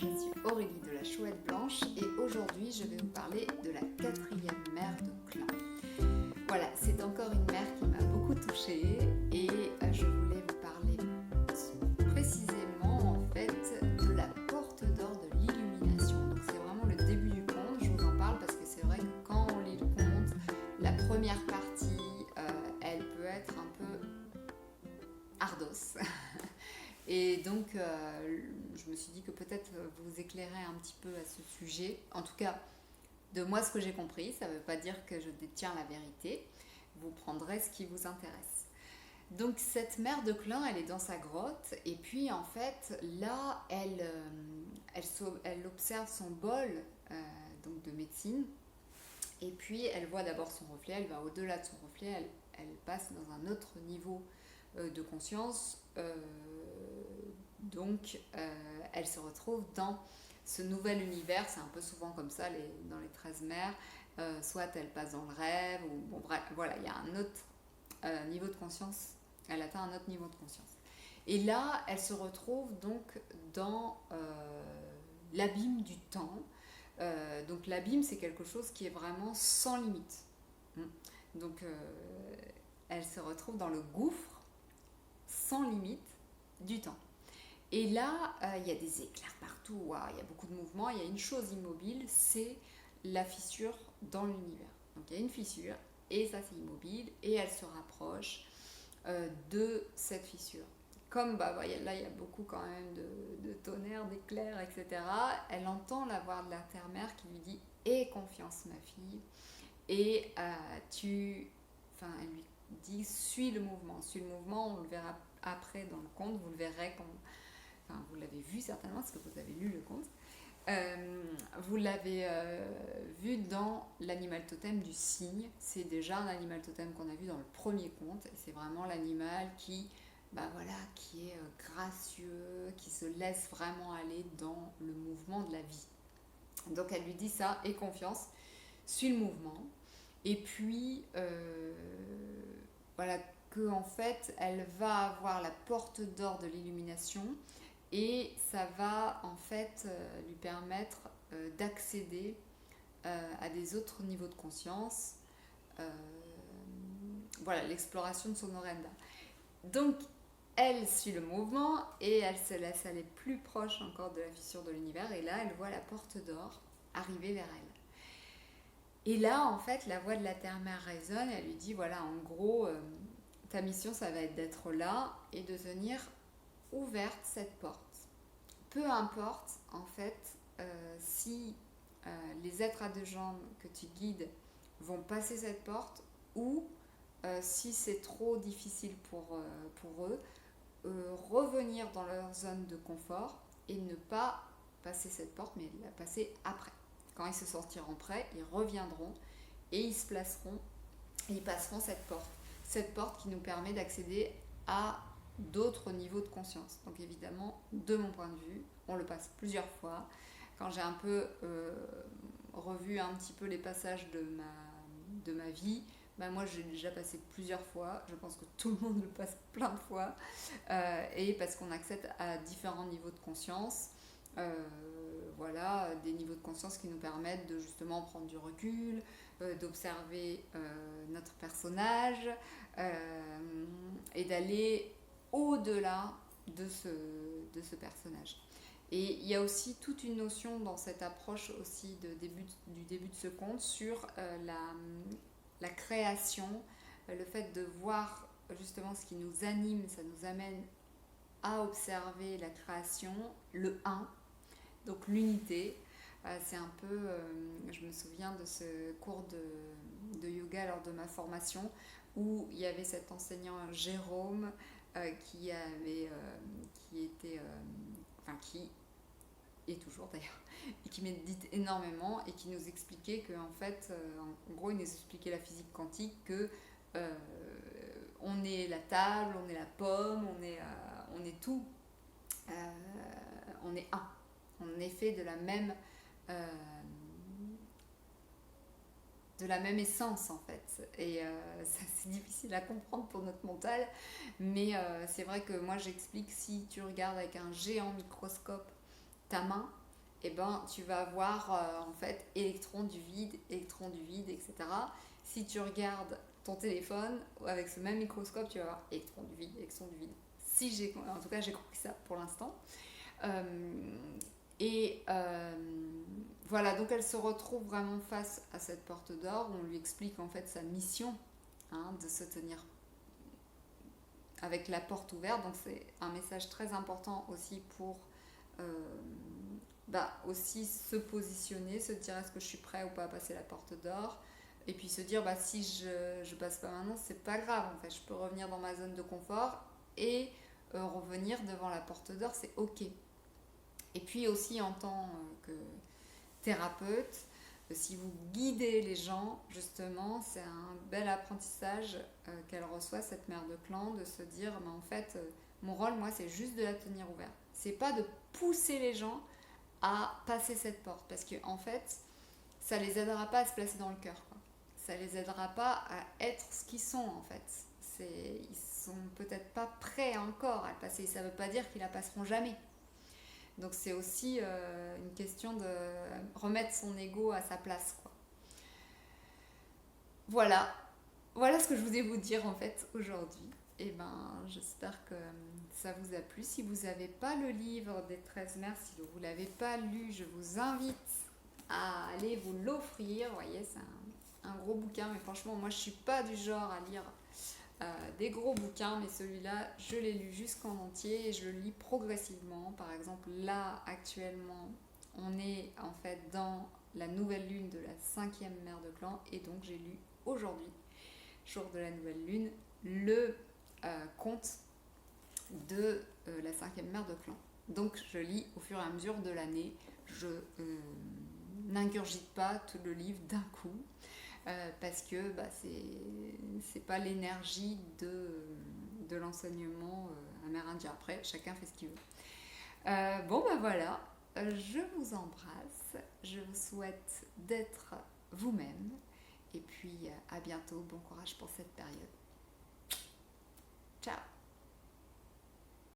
je suis Aurélie de la Chouette Blanche et aujourd'hui je vais vous parler de la quatrième mère de clan. Voilà, c'est encore une mère qui m'a beaucoup touchée et je voulais vous parler précisément en fait de la porte d'or de l'illumination. Donc c'est vraiment le début du conte, je vous en parle parce que c'est vrai que quand on lit le conte, la première partie elle peut être un peu ardos. Et donc, je me suis dit que peut-être vous éclairer un petit peu à ce sujet. En tout cas, de moi, ce que j'ai compris, ça ne veut pas dire que je détiens la vérité. Vous prendrez ce qui vous intéresse. Donc, cette mère de clan, elle est dans sa grotte. Et puis, en fait, là, elle observe son bol donc de médecine. Et puis, elle voit d'abord son reflet. Elle va au-delà de son reflet. Elle passe dans un autre niveau de conscience. Donc, elle se retrouve dans ce nouvel univers. C'est un peu souvent comme ça dans les 13 mers. Soit elle passe dans le rêve, ou bon, bref, voilà, il y a un autre niveau de conscience. Elle atteint un autre niveau de conscience. Et là, elle se retrouve donc dans l'abîme du temps. Donc, l'abîme, c'est quelque chose qui est vraiment sans limite. Donc, elle se retrouve dans le gouffre sans limite du temps. Et là, il y a des éclairs partout, il y a beaucoup de mouvements. Il y a une chose immobile, c'est la fissure dans l'univers. Donc il y a une fissure, et ça c'est immobile, et elle se rapproche de cette fissure. Comme là, il y a beaucoup quand même de tonnerre, d'éclairs, etc. Elle entend la voix de la terre-mère qui lui dit « Aie confiance, ma fille ». Et elle lui dit « Suis le mouvement ». On le verra après dans le conte, vous le verrez quand... Enfin, vous l'avez vu certainement parce que vous avez lu le conte. Vous l'avez vu dans l'animal totem du cygne. C'est déjà un animal totem qu'on a vu dans le premier conte. Et c'est vraiment l'animal qui est gracieux, qui se laisse vraiment aller dans le mouvement de la vie. Donc elle lui dit ça, aie confiance, suis le mouvement. Et puis, que en fait, elle va avoir la porte d'or de l'illumination. Et ça va en fait lui permettre d'accéder à des autres niveaux de conscience. L'exploration de son orenda. Donc, elle suit le mouvement et elle se laisse aller plus proche encore de la fissure de l'univers. Et là, elle voit la porte d'or arriver vers elle. Et là, en fait, la voix de la terre-mère résonne. Elle lui dit, voilà, en gros, ta mission, ça va être d'être là et de tenir ouverte cette porte. Peu importe en fait si les êtres à deux jambes que tu guides vont passer cette porte ou si c'est trop difficile pour eux, revenir dans leur zone de confort et ne pas passer cette porte mais la passer après. Quand ils se sentiront prêts, ils reviendront et ils se placeront et ils passeront cette porte. Cette porte qui nous permet d'accéder à d'autres niveaux de conscience. Donc évidemment, de mon point de vue, on le passe plusieurs fois. Quand j'ai un peu revu un petit peu les passages de ma vie, moi j'ai déjà passé plusieurs fois. Je pense que tout le monde le passe plein de fois. Et parce qu'on accède à différents niveaux de conscience. Des niveaux de conscience qui nous permettent de justement prendre du recul, d'observer notre personnage et d'aller au-delà de ce personnage. Et il y a aussi toute une notion dans cette approche aussi du début de ce conte sur la création, le fait de voir justement ce qui nous anime, ça nous amène à observer la création, le un, donc l'unité. C'est un peu, je me souviens de ce cours de yoga lors de ma formation où il y avait cet enseignant Jérôme qui est toujours d'ailleurs, et qui médite énormément et qui nous expliquait que en fait, en gros, il nous expliquait la physique quantique que on est la table, on est la pomme, on est tout, on est un, on est fait de la même essence en fait. Et ça c'est difficile à comprendre pour notre mental, mais c'est vrai que moi j'explique, si tu regardes avec un géant microscope ta main, et ben tu vas avoir en fait électrons du vide, etc. Si tu regardes ton téléphone avec ce même microscope, tu vas avoir électrons du vide, électrons du vide. Si j'ai, en tout cas, j'ai compris ça pour l'instant. Euh, voilà, donc elle se retrouve vraiment face à cette porte d'or où on lui explique en fait sa mission, hein, de se tenir avec la porte ouverte. Donc c'est un message très important aussi pour aussi se positionner, se dire est-ce que je suis prêt ou pas à passer la porte d'or. Et puis se dire si je passe pas maintenant, c'est pas grave, en fait, je peux revenir dans ma zone de confort et revenir devant la porte d'or, c'est ok. Et puis aussi en tant que thérapeute, si vous guidez les gens, justement, c'est un bel apprentissage qu'elle reçoit, cette mère de clan, de se dire, en fait, mon rôle, moi, c'est juste de la tenir ouverte. C'est pas de pousser les gens à passer cette porte, parce que en fait, ça les aidera pas à se placer dans le cœur, quoi. Ça les aidera pas à être ce qu'ils sont, en fait. Ils sont peut-être pas prêts encore à le passer. Ça veut pas dire qu'ils la passeront jamais. Donc c'est aussi une question de remettre son ego à sa place, quoi. Voilà, voilà ce que je voulais vous dire en fait aujourd'hui. Et j'espère que ça vous a plu. Si vous n'avez pas le livre des 13 mères, si vous ne l'avez pas lu, je vous invite à aller vous l'offrir. Vous voyez, c'est un gros bouquin, mais franchement, moi je suis pas du genre à lire des gros bouquins, mais celui-là, je l'ai lu jusqu'en entier et je le lis progressivement. Par exemple, là, actuellement, on est en fait dans la nouvelle lune de la 5e mère de clan, et donc j'ai lu aujourd'hui, jour de la nouvelle lune, le conte de la 5e mère de clan. Donc je lis au fur et à mesure de l'année, je n'ingurgite pas tout le livre d'un coup. Parce que c'est pas l'énergie de l'enseignement amérindien. Après, chacun fait ce qu'il veut. Voilà, je vous embrasse, je vous souhaite d'être vous-même, et puis à bientôt, bon courage pour cette période. Ciao.